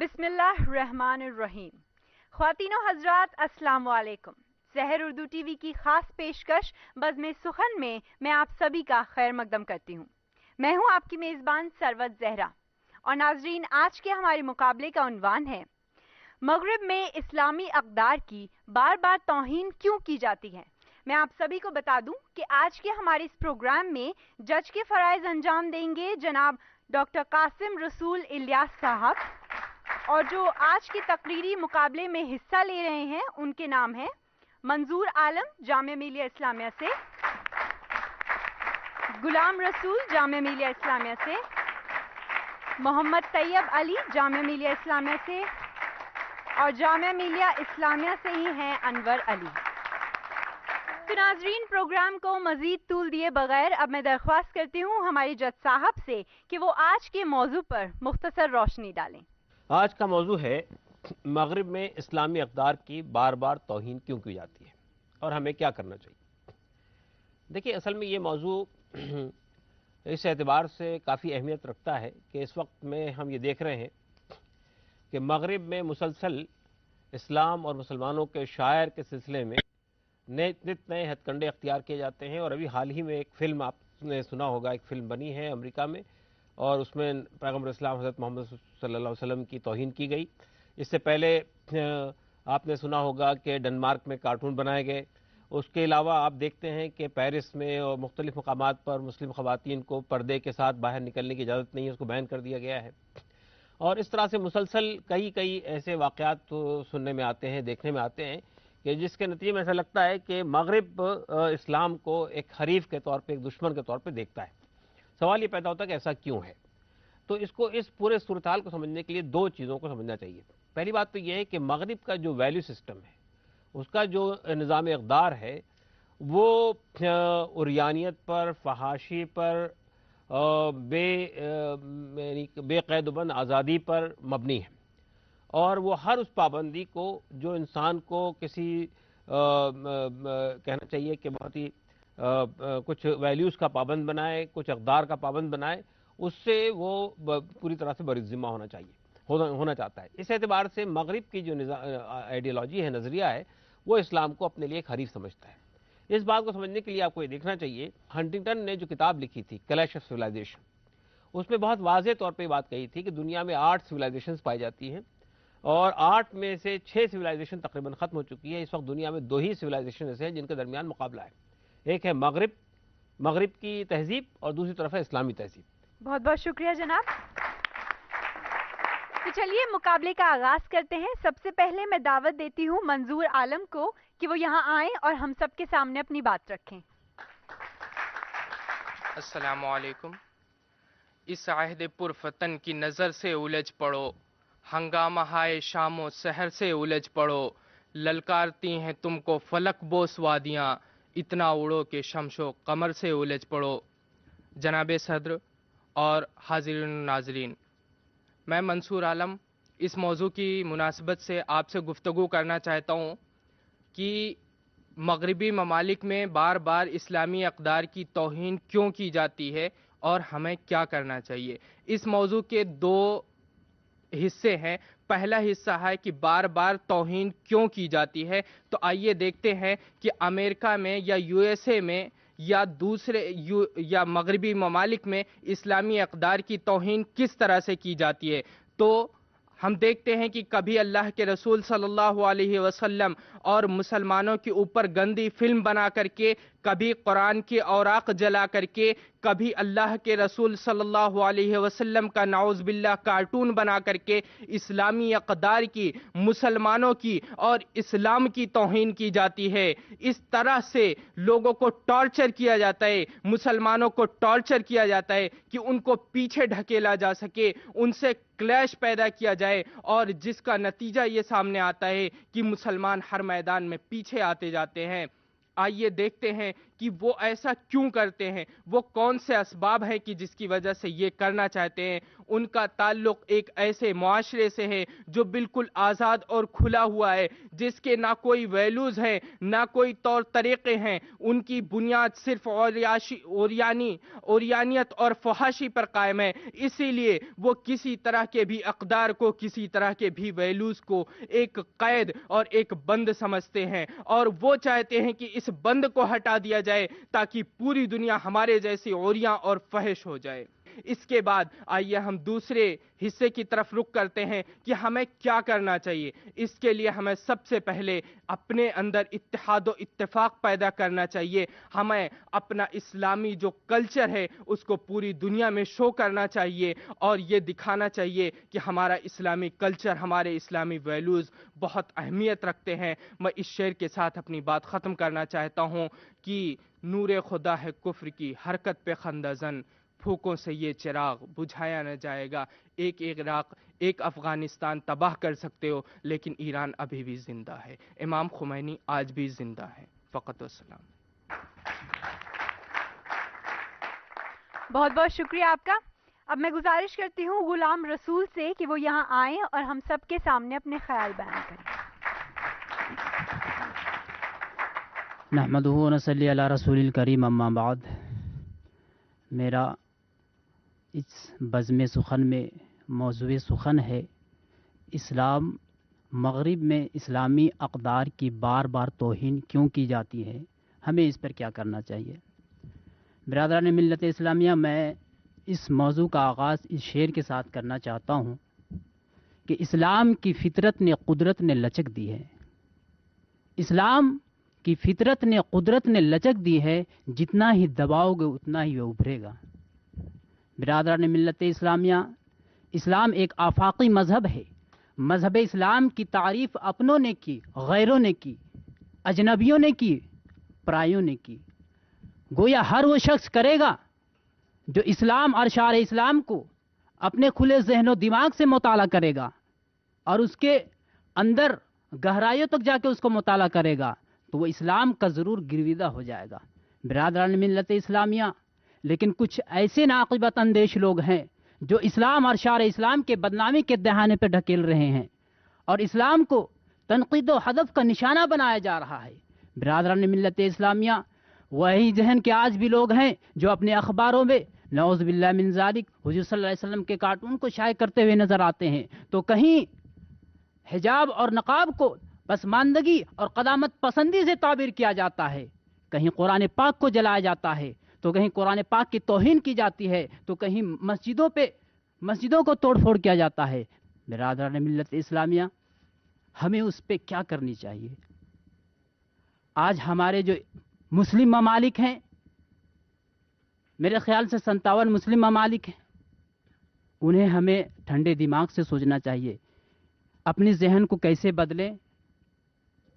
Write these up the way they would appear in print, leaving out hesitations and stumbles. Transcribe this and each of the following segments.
بسم اللہ الرحمن الرحیم. خواتین و حضرات السلام علیکم. سحر اردو ٹی وی کی خاص پیشکش بزم سخن میں آپ سبھی کا خیر مقدم کرتی ہوں. میں ہوں آپ کی میزبان سروت زہرا. اور ناظرین، آج کے ہمارے مقابلے کا عنوان ہے مغرب میں اسلامی اقدار کی بار بار توہین کیوں کی جاتی ہے. میں آپ سبھی کو بتا دوں کہ آج کے ہمارے اس پروگرام میں جج کے فرائض انجام دیں گے جناب ڈاکٹر قاسم رسول الیاس صاحب، اور جو آج کے تقریری مقابلے میں حصہ لے رہے ہیں ان کے نام ہیں منظور عالم جامعہ ملیہ اسلامیہ سے، غلام رسول جامعہ ملیہ اسلامیہ سے، محمد طیب علی جامعہ ملیہ اسلامیہ سے، اور جامعہ ملیہ اسلامیہ سے ہی ہیں انور علی. تو ناظرین، پروگرام کو مزید طول دیے بغیر اب میں درخواست کرتی ہوں ہمارے جج صاحب سے کہ وہ آج کے موضوع پر مختصر روشنی ڈالیں. آج کا موضوع ہے مغرب میں اسلامی اقدار کی بار بار توہین کیوں کی جاتی ہے اور ہمیں کیا کرنا چاہیے. دیکھیے، اصل میں یہ موضوع اس اعتبار سے کافی اہمیت رکھتا ہے کہ اس وقت میں ہم یہ دیکھ رہے ہیں کہ مغرب میں مسلسل اسلام اور مسلمانوں کے شاعر کے سلسلے میں نئے ہتھ کنڈے اختیار کیے جاتے ہیں. اور ابھی حال ہی میں ایک فلم آپ نے سنا ہوگا، ایک فلم بنی ہے امریکہ میں، اور اس میں پیغمبر اسلام حضرت محمد صلی اللہ علیہ وسلم کی توہین کی گئی. اس سے پہلے آپ نے سنا ہوگا کہ ڈنمارک میں کارٹون بنائے گئے. اس کے علاوہ آپ دیکھتے ہیں کہ پیرس میں اور مختلف مقامات پر مسلم خواتین کو پردے کے ساتھ باہر نکلنے کی اجازت نہیں ہے، اس کو بین کر دیا گیا ہے. اور اس طرح سے مسلسل کئی ایسے واقعات سننے میں آتے ہیں، دیکھنے میں آتے ہیں کہ جس کے نتیجے میں ایسا لگتا ہے کہ مغرب اسلام کو ایک حریف کے طور پہ، ایک دشمن کے طور پہ دیکھتا ہے. سوال یہ پیدا ہوتا ہے کہ ایسا کیوں ہے. تو اس پورے صورتحال کو سمجھنے کے لیے دو چیزوں کو سمجھنا چاہیے. پہلی بات تو یہ ہے کہ مغرب کا جو ویلیو سسٹم ہے، اس کا جو نظام اقدار ہے، وہ عریانیت پر، فحاشی پر، بے قید و بند آزادی پر مبنی ہے. اور وہ ہر اس پابندی کو جو انسان کو کسی کہنا چاہیے کہ بہت ہی کچھ ویلیوز کا پابند بنائے، کچھ اقدار کا پابند بنائے، اس سے وہ پوری طرح سے بری ذمہ ہونا چاہتا ہے. اس اعتبار سے مغرب کی جو آئیڈیالوجی ہے، نظریہ ہے، وہ اسلام کو اپنے لیے ایک حریف سمجھتا ہے. اس بات کو سمجھنے کے لیے آپ کو یہ دیکھنا چاہیے، ہنٹنگٹن نے جو کتاب لکھی تھی کلیش آف سویلائزیشن، اس میں بہت واضح طور پہ یہ بات کہی تھی کہ دنیا میں 8 سویلائزیشنز پائی جاتی ہیں، اور 8 میں سے 6 سویلائزیشن تقریباً ختم ہو چکی ہے. اس وقت دنیا میں 2 ہی سویلائزیشن ایسے ہیں جن کے درمیان مقابلہ ہے. ایک ہے مغرب کی تہذیب، اور دوسری طرف ہے اسلامی تہذیب. بہت بہت شکریہ جناب. تو چلیے مقابلے کا آغاز کرتے ہیں. سب سے پہلے میں دعوت دیتی ہوں منظور عالم کو کہ وہ یہاں آئیں اور ہم سب کے سامنے اپنی بات رکھیں. السلام علیکم. اس عہد پرفتن کی نظر سے الجھ پڑو، ہنگامہ ہائے شام و سحر سے الجھ پڑو، للکارتی ہیں تم کو فلک بوس وادیاں، اتنا اڑو کہ شمس و قمر سے الجھ پڑو. جناب صدر اور حاضرین و ناظرین، میں منصور عالم اس موضوع کی مناسبت سے آپ سے گفتگو کرنا چاہتا ہوں کہ مغربی ممالک میں بار بار اسلامی اقدار کی توہین کیوں کی جاتی ہے اور ہمیں کیا کرنا چاہیے. اس موضوع کے 2 حصے ہیں. پہلا حصہ ہے کہ بار بار توہین کیوں کی جاتی ہے. تو آئیے دیکھتے ہیں کہ امریکہ میں یا یو ایس اے میں یا دوسرے یا مغربی ممالک میں اسلامی اقدار کی توہین کس طرح سے کی جاتی ہے. تو ہم دیکھتے ہیں کہ کبھی اللہ کے رسول صلی اللہ علیہ وسلم اور مسلمانوں کے اوپر گندی فلم بنا کر کے، کبھی قرآن کے اوراق جلا کر کے، کبھی اللہ کے رسول صلی اللہ علیہ وسلم کا نعوذ باللہ کارٹون بنا کر کے اسلامی اقدار کی، مسلمانوں کی اور اسلام کی توہین کی جاتی ہے. اس طرح سے لوگوں کو ٹارچر کیا جاتا ہے، مسلمانوں کو ٹارچر کیا جاتا ہے کہ ان کو پیچھے ڈھکیلا جا سکے، ان سے کلیش پیدا کیا جائے، اور جس کا نتیجہ یہ سامنے آتا ہے کہ مسلمان ہر میدان میں پیچھے آتے جاتے ہیں. آئیے دیکھتے ہیں کہ وہ ایسا کیوں کرتے ہیں, وہ کون سے اسباب ہیں کہ جس کی وجہ سے یہ کرنا چاہتے ہیں. ان کا تعلق ایک ایسے معاشرے سے ہے جو بالکل آزاد اور کھلا ہوا ہے, جس کے نہ کوئی ویلیوز ہیں نہ کوئی طور طریقے ہیں. ان کی بنیاد صرف اوریانیت اور فحاشی پر قائم ہے. اسی لیے وہ کسی طرح کے بھی اقدار کو, کسی طرح کے بھی ویلیوز کو ایک قید اور ایک بند سمجھتے ہیں, اور وہ چاہتے ہیں کہ اس بند کو ہٹا دیا جائے تاکہ پوری دنیا ہمارے جیسی عوریاں اور فحش ہو جائے. اس کے بعد آئیے ہم دوسرے حصے کی طرف رخ کرتے ہیں کہ ہمیں کیا کرنا چاہیے. اس کے لیے ہمیں سب سے پہلے اپنے اندر اتحاد و اتفاق پیدا کرنا چاہیے. ہمیں اپنا اسلامی جو کلچر ہے اس کو پوری دنیا میں شو کرنا چاہیے, اور یہ دکھانا چاہیے کہ ہمارا اسلامی کلچر, ہمارے اسلامی ویلیوز بہت اہمیت رکھتے ہیں. میں اس شعر کے ساتھ اپنی بات ختم کرنا چاہتا ہوں کہ نور خدا ہے کفر کی حرکت پہ خندہ زن, پھوکوں سے یہ چراغ بجھایا نہ جائے گا. ایک عراق, ایک افغانستان تباہ کر سکتے ہو, لیکن ایران ابھی بھی زندہ ہے. امام خمینی آج بھی زندہ ہے. فقط و سلام. بہت بہت شکریہ آپ کا. اب میں گزارش کرتی ہوں غلام رسول سے کہ وہ یہاں آئیں اور ہم سب کے سامنے اپنے خیال بیان کریں. نحمدہ و نصلی علی رسول الکریم, اما بعد. میرا اس بزم سخن میں موضوع سخن ہے اسلام مغرب میں اسلامی اقدار کی بار بار توہین کیوں کی جاتی ہے, ہمیں اس پر کیا کرنا چاہیے. برادران ملت اسلامیہ, میں اس موضوع کا آغاز اس شعر کے ساتھ کرنا چاہتا ہوں کہ اسلام کی فطرت نے قدرت نے لچک دی ہے. اسلام کی فطرت نے قدرت نے لچک دی ہے, جتنا ہی دباؤ گے اتنا ہی وہ ابھرے گا. برادران ملت اسلامیہ, اسلام ایک آفاقی مذہب ہے. مذہب اسلام کی تعریف اپنوں نے کی, غیروں نے کی, اجنبیوں نے کی, پرایوں نے کی. گویا ہر وہ شخص کرے گا جو اسلام اور شعائر اسلام کو اپنے کھلے ذہن و دماغ سے مطالعہ کرے گا اور اس کے اندر گہرائیوں تک جا کے اس کو مطالعہ کرے گا, تو وہ اسلام کا ضرور گرویدہ ہو جائے گا. برادران ملت اسلامیہ, لیکن کچھ ایسے ناقبت اندیش لوگ ہیں جو اسلام اور شعائر اسلام کے بدنامی کے دہانے پہ ڈھکیل رہے ہیں اور اسلام کو تنقید و حذف کا نشانہ بنایا جا رہا ہے. برادران ملت اسلامیہ, وہی ذہن کے آج بھی لوگ ہیں جو اپنے اخباروں میں نعوذ باللہ من ذالک حضور صلی اللہ علیہ وسلم کے کارٹون کو شائع کرتے ہوئے نظر آتے ہیں. تو کہیں حجاب اور نقاب کو پسماندگی اور قدامت پسندی سے تعبیر کیا جاتا ہے, کہیں قرآن پاک کو جلایا جاتا ہے, تو کہیں قرآن پاک کی توہین کی جاتی ہے, تو کہیں مسجدوں کو توڑ پھوڑ کیا جاتا ہے. برادران ملت اسلامیہ, ہمیں اس پہ کیا کرنی چاہیے. آج ہمارے جو مسلم ممالک ہیں, میرے خیال سے 57 مسلم ممالک ہیں, انہیں ہمیں ٹھنڈے دماغ سے سوچنا چاہیے اپنے ذہن کو کیسے بدلیں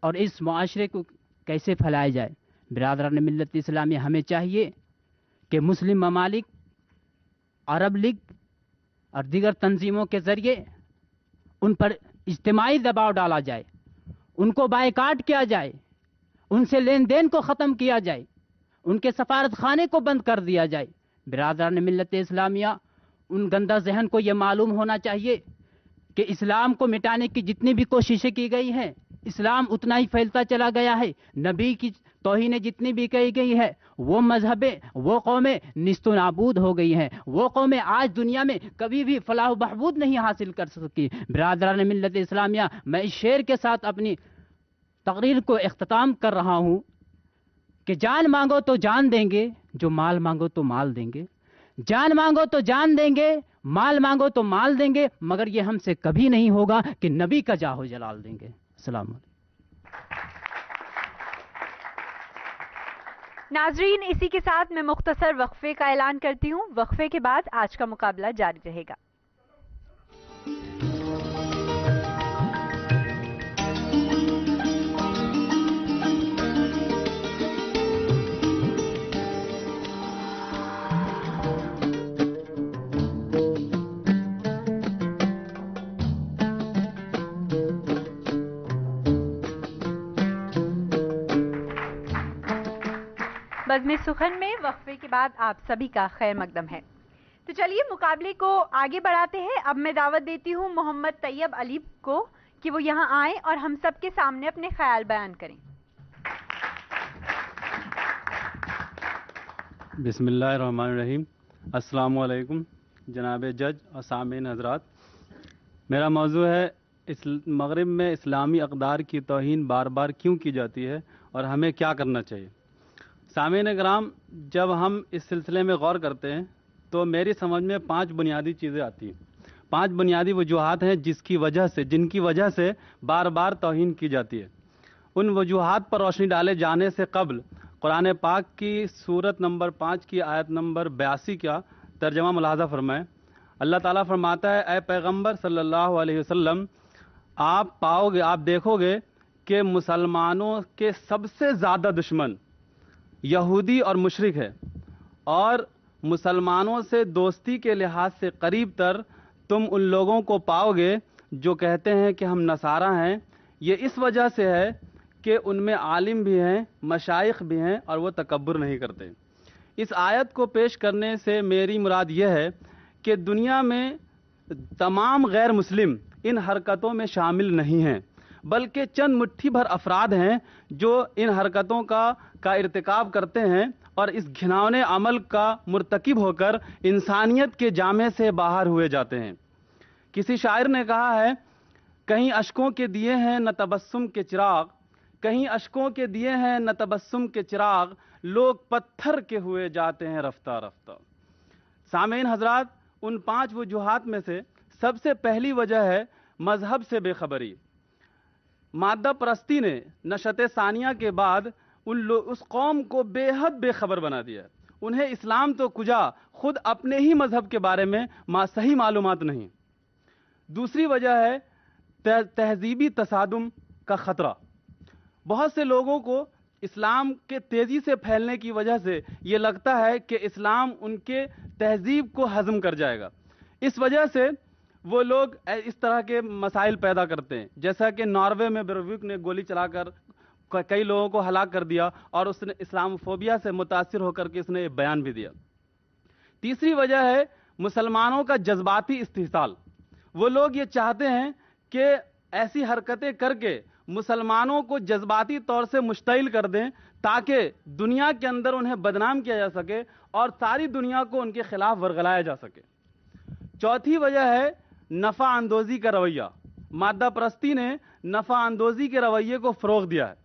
اور اس معاشرے کو کیسے پھیلایا جائے. برادران ملت اسلامی, ہمیں چاہیے کہ مسلم ممالک, عرب لیگ اور دیگر تنظیموں کے ذریعے ان پر اجتماعی دباؤ ڈالا جائے, ان کو بائیکاٹ کیا جائے, ان سے لین دین کو ختم کیا جائے, ان کے سفارت خانے کو بند کر دیا جائے. برادران ملت اسلامیہ, ان گندہ ذہن کو یہ معلوم ہونا چاہیے کہ اسلام کو مٹانے کی جتنی بھی کوششیں کی گئی ہیں, اسلام اتنا ہی پھیلتا چلا گیا ہے. نبی کی توہین جتنی بھی کی گئی ہے, وہ مذہبیں, وہ قومیں نیست و نابود ہو گئی ہیں. وہ قومیں آج دنیا میں کبھی بھی فلاح و بہبود نہیں حاصل کر سکی. برادران ملت اسلامیہ, میں اس شعر کے ساتھ اپنی تقریر کو اختتام کر رہا ہوں کہ جان مانگو تو جان دیں گے, جو مال مانگو تو مال دیں گے. جان مانگو تو جان دیں گے, مال مانگو تو مال دیں گے, مگر یہ ہم سے کبھی نہیں ہوگا کہ نبی کا جاہ و جلال دیں گے. السلام علیکم. ناظرین, اسی کے ساتھ میں مختصر وقفے کا اعلان کرتی ہوں. وقفے کے بعد آج کا مقابلہ جاری رہے گا. बज़्म सुखन में वक्फे के बाद आप सभी का खैर मकदम है। तो चलिए मुकाबले को आगे बढ़ाते हैं। अब मैं दावत देती हूँ मोहम्मद तैयब अली को कि वो यहाँ आएं और हम सब के सामने अपने ख्याल बयान करें। बिस्मिल्लाहिर्रहमानिर्रहीम। अस्सलामु अलैकुम जनाब जज और सामीन हजरात। मेरा मौजू है मगरिब में इस्लामी अक़दार की तौहीन बार बार क्यों की जाती है और हमें क्या करना चाहिए। सामीन कराम, जब हम इस सिलसिले में गौर करते हैं तो मेरी समझ में 5 बुनियादी चीज़ें आती हैं। 5 बुनियादी वजूहात हैं जिनकी वजह से बार बार तौहीन की जाती है। उन वजूहात पर रोशनी डाले जाने से कबल कुरान पाक की सूरत नंबर 5 की आयत नंबर 82 का तर्जमा मुलाहज़ा फरमाएं। अल्लाह ताला फरमाता है, ऐ पैगंबर सल्लल्लाहु अलैहि वसल्लम, आप देखोगे कि मुसलमानों के सबसे ज़्यादा दुश्मन यहूदी और मुशरिक है, और मुसलमानों से दोस्ती के लिहाज से करीब तर तुम उन लोगों को पाओगे जो कहते हैं कि हम नसारा हैं। ये इस वजह से है कि उनमें आलिम भी हैं, मशाइख भी हैं और वो तकब्बुर नहीं करते। इस आयत को पेश करने से मेरी मुराद यह है कि दुनिया में तमाम गैर मुस्लिम इन हरकतों में शामिल नहीं हैं, बल्कि चंद मुट्ठी भर अफराद हैं जो इन हरकतों का इर्तिकाब करते हैं और इस घिनौने अमल का मुर्तकिब होकर इंसानियत के जामे से बाहर हुए जाते हैं। किसी शायर ने कहा है, कहीं अश्कों के दिए हैं न तबस्सुम के चिराग, कहीं अश्कों के दिए हैं न तबस्सुम के चिराग, लोग पत्थर के हुए जाते हैं रफ्ता रफ्ता। सामीन हजरात, उन 5 वजूहात में से सबसे पहली वजह है मजहब से बेखबरी। मादा परस्ती ने नशत सानिया के बाद उस कौम को बेहद बेखबर बना दिया। उन्हें इस्लाम तो कुजा, खुद अपने ही मजहब के बारे में सही मालूमात नहीं। दूसरी वजह है तहजीबी तसादुम का ख़तरा। बहुत से लोगों को इस्लाम के तेज़ी से फैलने की वजह से ये लगता है कि इस्लाम उनके तहजीब को हज़म कर जाएगा। इस वजह से वो लोग इस तरह के मसाइल पैदा करते हैं, जैसा कि नॉर्वे में ब्रेविक ने गोली चलाकर कई लोगों को हलाक कर दिया और उसने इस्लामोफोबिया से मुतासिर होकर के उसने एक बयान भी दिया। तीसरी वजह है मुसलमानों का जज्बाती इस्तिहसाल। वो लोग ये चाहते हैं कि ऐसी हरकतें करके मुसलमानों को जज्बाती तौर से मुश्तइल कर दें ताकि दुनिया के अंदर उन्हें बदनाम किया जा सके और सारी दुनिया को उनके खिलाफ वरगलाया जा सके। चौथी वजह है नफ़ा अंदोज़ी का रवैया। मादा परस्ती ने नफ़ा अंदोज़ी के रवैये को फ़रोग़ दिया है।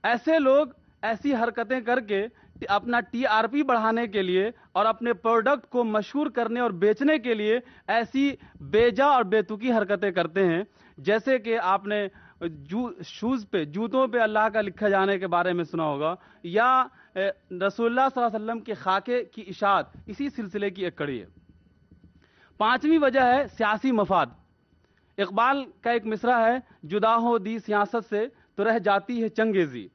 ऐसे लोग ऐसी हरकतें करके अपना TRP बढ़ाने के लिए और अपने प्रोडक्ट को मशहूर करने और बेचने के लिए ऐसी बेजा और बेतुकी हरकतें करते हैं, जैसे कि आपने शूज़ पे, जूतों पे अल्लाह का लिखा जाने के बारे में सुना होगा, या रसूलुल्लाह सल्लल्लाहु अलैहि वसल्लम के खाके की इशाअत इसी सिलसिले की एक कड़ी है। पांचवी वजह है सियासी मफाद। इकबाल का एक मिसरा है, जुदा हो दी सियासत से तो रह जाती है चंगेजी।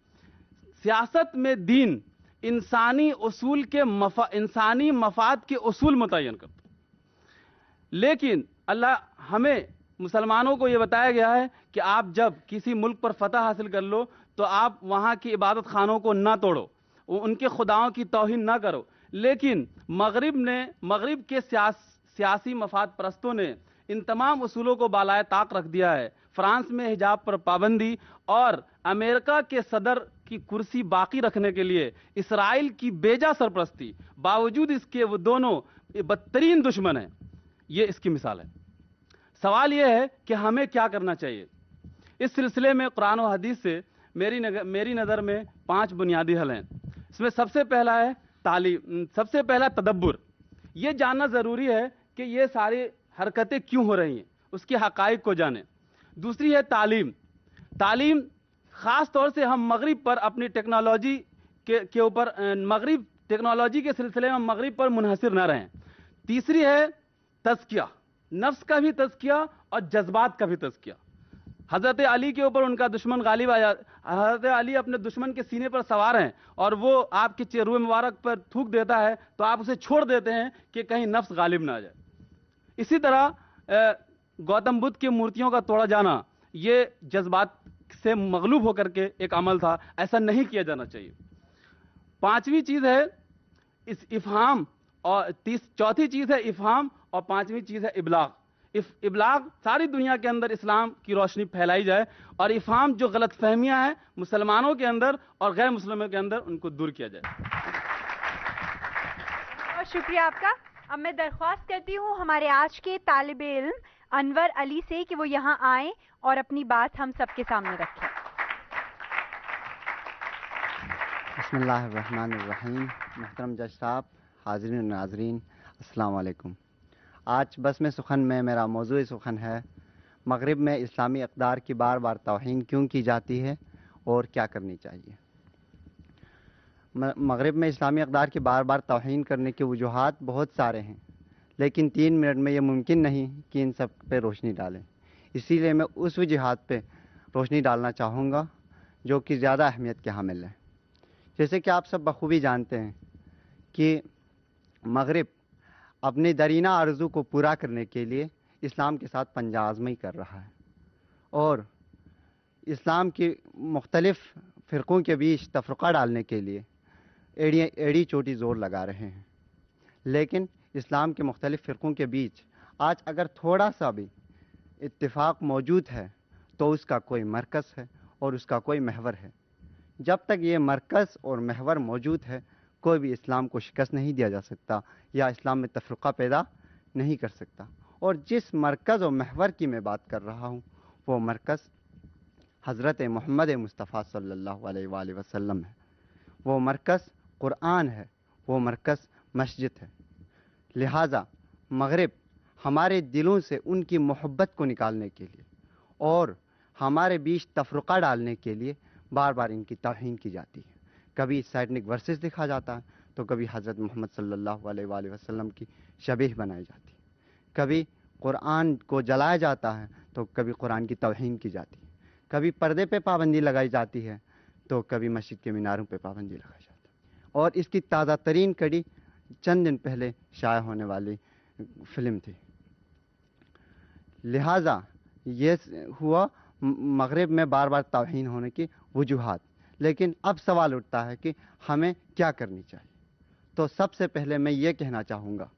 सियासत में दीन इंसानी इंसानी मफाद के उसूल मुतय्यन करता, लेकिन अल्लाह हमें मुसलमानों को यह बताया गया है कि आप जब किसी मुल्क पर फतह हासिल कर लो तो आप वहाँ की इबादत खानों को ना तोड़ो, उनके खुदाओं की तौहीन ना करो। लेकिन मगरिब के सियासी मफाद परस्तों ने इन तमाम उसूलों को बालाए ताक रख दिया है। फ्रांस में हिजाब पर पाबंदी और अमेरिका के सदर की कुर्सी बाकी रखने के लिए इसराइल की बेजा सरपरस्ती, बावजूद इसके वो दोनों बदतरीन दुश्मन हैं। ये इसकी मिसाल है। सवाल यह है कि हमें क्या करना चाहिए। इस सिलसिले में कुरान और हदीस से मेरी नज़र में 5 बुनियादी हल हैं। इसमें सबसे पहला है तालीम, सबसे पहला तदब्बुर। ये जानना ज़रूरी है कि ये सारी हरकतें क्यों हो रही हैं, उसके हक़ाइक़ को जानें। दूसरी है तालीम ख़ास तौर से हम मगरिब पर अपनी टेक्नोलॉजी के ऊपर मगरिब टेक्नोलॉजी के सिलसिले में मगरिब पर मुनहसिर न रहें। तीसरी है तज़किया, नफ्स का भी तज़किया और जज्बात का भी तज़किया। हज़रत अली के ऊपर उनका दुश्मन गालिब आया, हज़रत अली अपने दुश्मन के सीने पर सवार हैं और वो आपके चेहरे मुबारक पर थूक देता है तो आप उसे छोड़ देते हैं कि कहीं नफ्स गालिब ना आ जाए। इसी तरह गौतम बुद्ध की मूर्तियों का तोड़ा जाना, ये जज्बात से मगलूब होकर के एक अमल था, ऐसा नहीं किया जाना चाहिए। पांचवी चीज है इस इफहाम, और चौथी चीज है इफहाम, और पांचवी चीज है इबलाग। इबलाग सारी दुनिया के अंदर इस्लाम की रोशनी फैलाई जाए, और इफहाम जो गलत फहमियां हैं मुसलमानों के अंदर और गैर मुस्लिमों के अंदर उनको दूर किया जाए। बहुत शुक्रिया आपका। अब मैं दरख्वास्त करती हूँ हमारे आज के तालिब इल्म अनवर अली से कि वो यहाँ आएं और अपनी बात हम सबके सामने रखें। बिस्मिल्लाहिर्रहमानिर्रहीम। मोहतरम जज साहब, हाज़रीन और नाज़रीन, अस्सलाम वालेकुम। आज बस में सुखन में मेरा मौजूद सुखन है मगरिब में इस्लामी अक़दार की बार बार तौहीन क्यों की जाती है और क्या करनी चाहिए। मगरिब में इस्लामी अक़दार की बार बार तौहीन करने के वजूहात बहुत सारे हैं, लेकिन 3 मिनट में ये मुमकिन नहीं कि इन सब पे रोशनी डालें। इसीलिए मैं उस वजूहात पे रोशनी डालना चाहूँगा जो कि ज़्यादा अहमियत के हामिल है। जैसे कि आप सब बखूबी जानते हैं कि मगरिब अपनी दरीना आरज़ू को पूरा करने के लिए इस्लाम के साथ पंजा आज़माई कर रहा है और इस्लाम की मुख्तलिफ़ फ़िरक़ों के बीच तफ़रक़ा डालने के लिए एड़ी चोटी ज़ोर लगा रहे हैं। लेकिन इस्लाम के मुख्तलिफ़ फ़िरक़ों के बीच आज अगर थोड़ा सा भी इत्तिफ़ाक़ मौजूद है तो उसका कोई मरकज़ है और उसका कोई महवर है। जब तक ये मरकज़ और महवर मौजूद है कोई भी इस्लाम को शिकस्त नहीं दिया जा सकता या इस्लाम में तफ़रक़ा पैदा नहीं कर सकता। और जिस मरकज़ और महवर की मैं बात कर रहा हूँ वो मरकज़ हज़रत मोहम्मद मुस्तफ़ा सल्लल्लाहु अलैहि वसल्लम है। वो मरकज़ क़ुरआन है, वो मरकज़ मस्जिद है। लिहाजा मगरिब हमारे दिलों से उनकी मोहब्बत को निकालने के लिए और हमारे बीच तफ़रक़ा डालने के लिए बार बार इनकी तौहीन की जाती है। कभी सैटनिक वर्सेस लिखा जाता है तो कभी हज़रत मोहम्मद सल्लल्लाहु अलैहि वसल्लम की शबीह बनाई जाती है, कभी क़ुरआन को जलाया जाता है तो कभी क़ुरआन की तौहीन की जाती है, कभी पर्दे पे पाबंदी लगाई जाती है तो कभी मस्जिद के मीनारों पे पाबंदी लगाई जाती है। और इसकी ताज़ा तरीन कड़ी चंद दिन पहले शाया होने वाली फ़िल्म थी। लिहाजा ये हुआ मगरिब में बार बार तौहीन होने की वजूहात। लेकिन अब सवाल उठता है कि हमें क्या करनी चाहिए। तो सबसे पहले मैं ये कहना चाहूँगा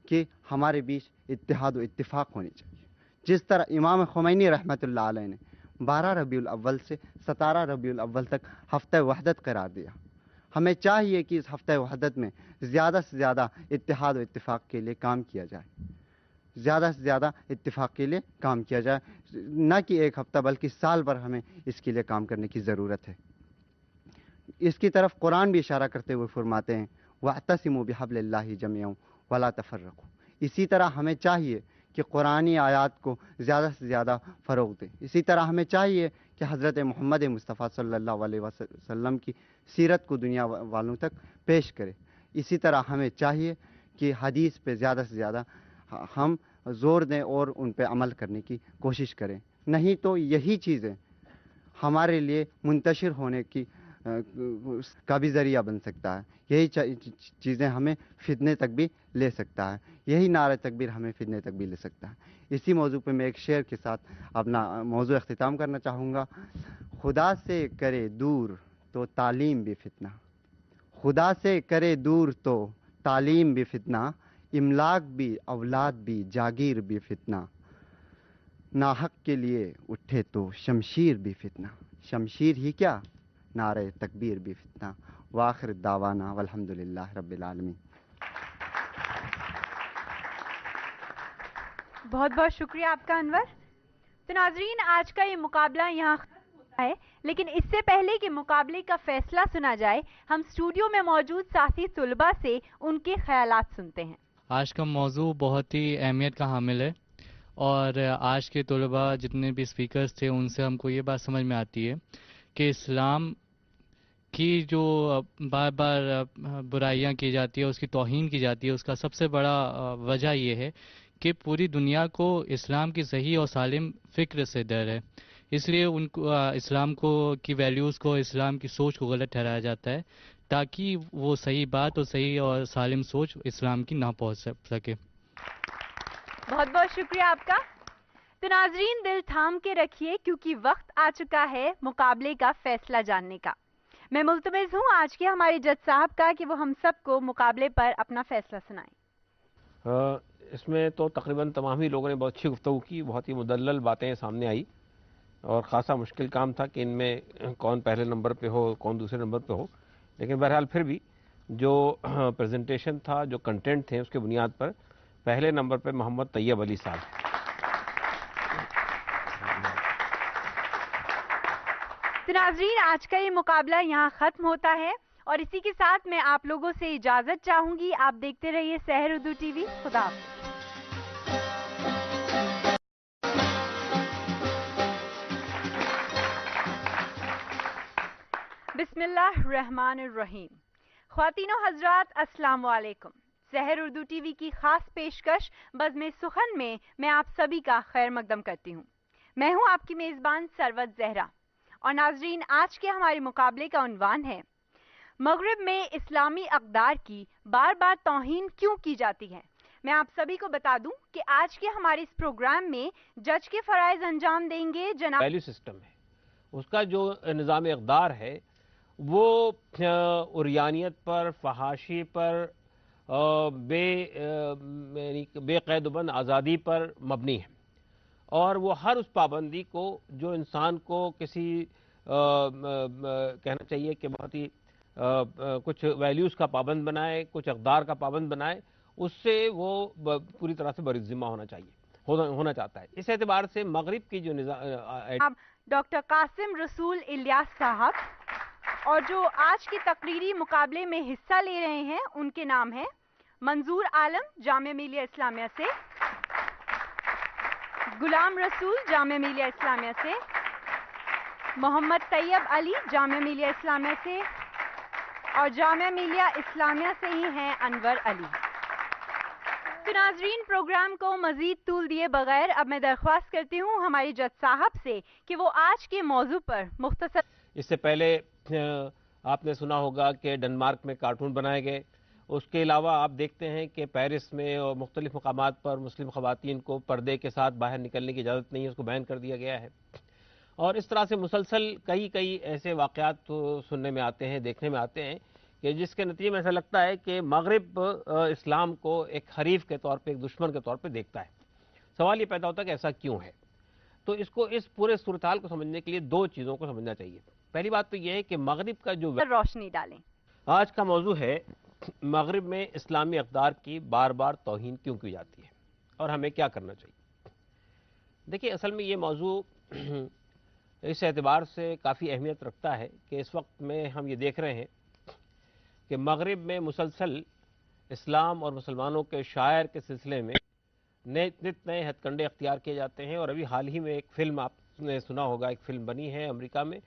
कि हमारे बीच इत्तेहाद व इत्तिफ़ाक़ होनी चाहिए। जिस तरह इमाम ख़ुमैनी रहमतुल्लाह अलैह ने 12 रबीउल अव्वल से 17 रबीउल अव्वल तक हफ़्ते वहदत करार दिया, हमें चाहिए कि इस हफ़्ते वहदत में ज़्यादा से ज़्यादा इत्तेहाद व इत्तिफ़ाक़ के लिए काम किया जाए, ज़्यादा से ज़्यादा इत्तिफ़ाक़ के लिए काम किया जाए, न कि एक हफ़्ता बल्कि साल भर हमें इसके लिए काम करने की ज़रूरत है। इसकी तरफ कुरान भी इशारा करते हुए फरमाते हैं वअतसिमू बिहब्लिल्लाहि जमीअन वला तफ़र्रक़ू। इसी तरह हमें चाहिए कि कुरानी आयात को ज़्यादा से ज़्यादा फ़रोग़ दें। इसी तरह हमें चाहिए कि हज़रत मोहम्मद मुस्तफ़ा सल्लल्लाहु अलैहि वसल्लम की सीरत को दुनिया वालों तक पेश करें। इसी तरह हमें चाहिए कि हदीस पे ज़्यादा से ज़्यादा हम ज़ोर दें और उन पे अमल करने की कोशिश करें। नहीं तो यही चीज़ें हमारे लिए मुंतशिर होने की का भी ज़रिया बन सकता है। यही चीज़ें हमें फितने तक भी ले सकता है, यही नारे तकबीर हमें फितने तक भी ले सकता है। इसी मौजू पे मैं एक शेर के साथ अपना मौजू अख्तिताम करना चाहूँगा। खुदा से करे दूर तो तालीम भी फितना, खुदा से करे दूर तो तालीम भी फितना, इमलाक भी औलाद भी जागीर भी फितना, नाहक के लिए उठे तो शमशीर भी फितना, शमशीर ही क्या नारे तकबीर भी फितना। वाखिर दावाना वल्हम्दुलिल्लाह रब्बिल आलमीन। बहुत बहुत शुक्रिया आपका अनवर। तो नाजरीन, आज का ये मुकाबला यहाँ खत्म होता है, लेकिन इससे पहले कि मुकाबले का फैसला सुना जाए हम स्टूडियो में मौजूद साथी तुलबा से उनके ख्यालात सुनते हैं। आज का मौजू बहुत ही अहमियत का हामिल है और आज के तुलबा जितने भी स्पीकर्स थे उनसे हमको ये बात समझ में आती है कि इस्लाम की जो बार बार बुराइयां की जाती है, उसकी तौहीन की जाती है, उसका सबसे बड़ा वजह ये है कि पूरी दुनिया को इस्लाम की सही और सालिम फ़िक्र से डर है। इसलिए उनको इस्लाम को की वैल्यूज़ को, इस्लाम की सोच को गलत ठहराया जाता है ताकि वो सही बात और सही और सालिम सोच इस्लाम की ना पहुंच सके। बहुत बहुत शुक्रिया आपका। तो नाजरीन, दिल थाम के रखिए क्योंकि वक्त आ चुका है मुकाबले का फैसला जानने का। मैं मुल्तमिस हूँ आज के हमारे जज साहब का कि वो हम सबको मुकाबले पर अपना फैसला सुनाएं। इसमें तो तकरीबन तमाम ही लोगों ने बहुत अच्छी गुफ्तगू की, बहुत ही मुदल्लल बातें सामने आई और ख़ासा मुश्किल काम था कि इनमें कौन पहले नंबर पे हो कौन दूसरे नंबर पे हो, लेकिन बहरहाल फिर भी जो प्रेजेंटेशन था, जो कंटेंट थे, उसके बुनियाद पर पहले नंबर पे मोहम्मद तैयब अली साहब। तो नाज़रीन, आज का ये मुकाबला यहाँ ख़त्म होता है और इसी के साथ मैं आप लोगों से इजाज़त चाहूँगी। आप देखते रहिए सहर उर्दू टीवी। खुदा हाफ़िज़। बिस्मिल्लाहिर्रहमानिर्रहीम। ख्वातीनो हज़रात, अस्सलाम वालेकुम। सहर उर्दू टीवी की खास पेशकश बज़्म सुखन में मैं आप सभी का खैर मकदम करती हूँ। मैं हूँ आपकी मेज़बान सरवत ज़हरा। और नाज़रीन, आज के हमारे मुकाबले का उन्वान है मगरिब में इस्लामी अक़दार की बार बार तौहीन क्यों की जाती है। मैं आप सभी को बता दूं कि आज के हमारे इस प्रोग्राम में जज के फ़राइज़ अंजाम देंगे जनाब। वैल्यू सिस्टम है, उसका जो निज़ाम इक़दार है वो उरियानियत पर, फहाशी पर, बेक़ैदबंद आज़ादी पर मबनी है और वो हर उस पाबंदी को जो इंसान को किसी कहना चाहिए कि बहुत ही कुछ वैल्यूज़ का पाबंद बनाए, कुछ अक़दार का पाबंद बनाए, उससे वो पूरी तरह से बरिज़्ज़िम्मा होना चाहता है। इस एतबार से मगरिब की जो डॉक्टर कासिम रसूल इलियास साहब और जो आज के तकरीरी मुकाबले में हिस्सा ले रहे हैं उनके नाम हैं मंजूर आलम जामिया मिलिया इस्लामिया से, गुलाम रसूल जामिया मिलिया इस्लामिया से, मोहम्मद तैयब अली जामिया मिलिया इस्लामिया से और जामिया मिलिया इस्लामिया से ही हैं अनवर अली। तो नाज़रीन, प्रोग्राम को मजीद तूल दिए बगैर अब मैं दरख्वास्त करती हूँ हमारे जज साहब से कि वो आज के मौजू पर मुख्तसर। इससे पहले आपने सुना होगा कि डेनमार्क में कार्टून बनाए गए। उसके अलावा आप देखते हैं कि पेरिस में और मुख्तलिफ मकामात पर मुस्लिम ख़वातीन को पर्दे के साथ बाहर निकलने की इजाज़त नहीं है, उसको बैन कर दिया गया है। और इस तरह से मुसलसल कई ऐसे वाक़यात तो सुनने में आते हैं, देखने में आते हैं कि जिसके नतीजे में ऐसा लगता है कि मगरिब इस्लाम को एक हरीफ के तौर पे, एक दुश्मन के तौर पे देखता है। सवाल ये पैदा होता है कि ऐसा क्यों है। तो इस पूरे सूरत-हाल को समझने के लिए दो चीज़ों को समझना चाहिए। पहली बात तो यह है कि मगरिब का जो रोशनी डालें। आज का मौजू है मगरिब में इस्लामी अक़दार की बार बार तौहीन क्यों की जाती है और हमें क्या करना चाहिए। देखिए, असल में ये मौजू इस एतबार से काफ़ी अहमियत रखता है कि इस वक्त में हम ये देख रहे हैं कि मगरिब में मुसलसल इस्लाम और मुसलमानों के शायर के सिलसिले में नित नए हथकंडे अख्तियार किए जाते हैं। और अभी हाल ही में एक फ़िल्म, आपने सुना होगा, एक फ़िल्म बनी है अमेरिका में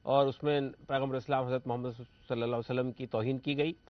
और उसमें पैगम्बर इस्लाम हज़रत मोहम्मद सल्लल्लाहु अलैहि वसल्लम की तौहीन की गई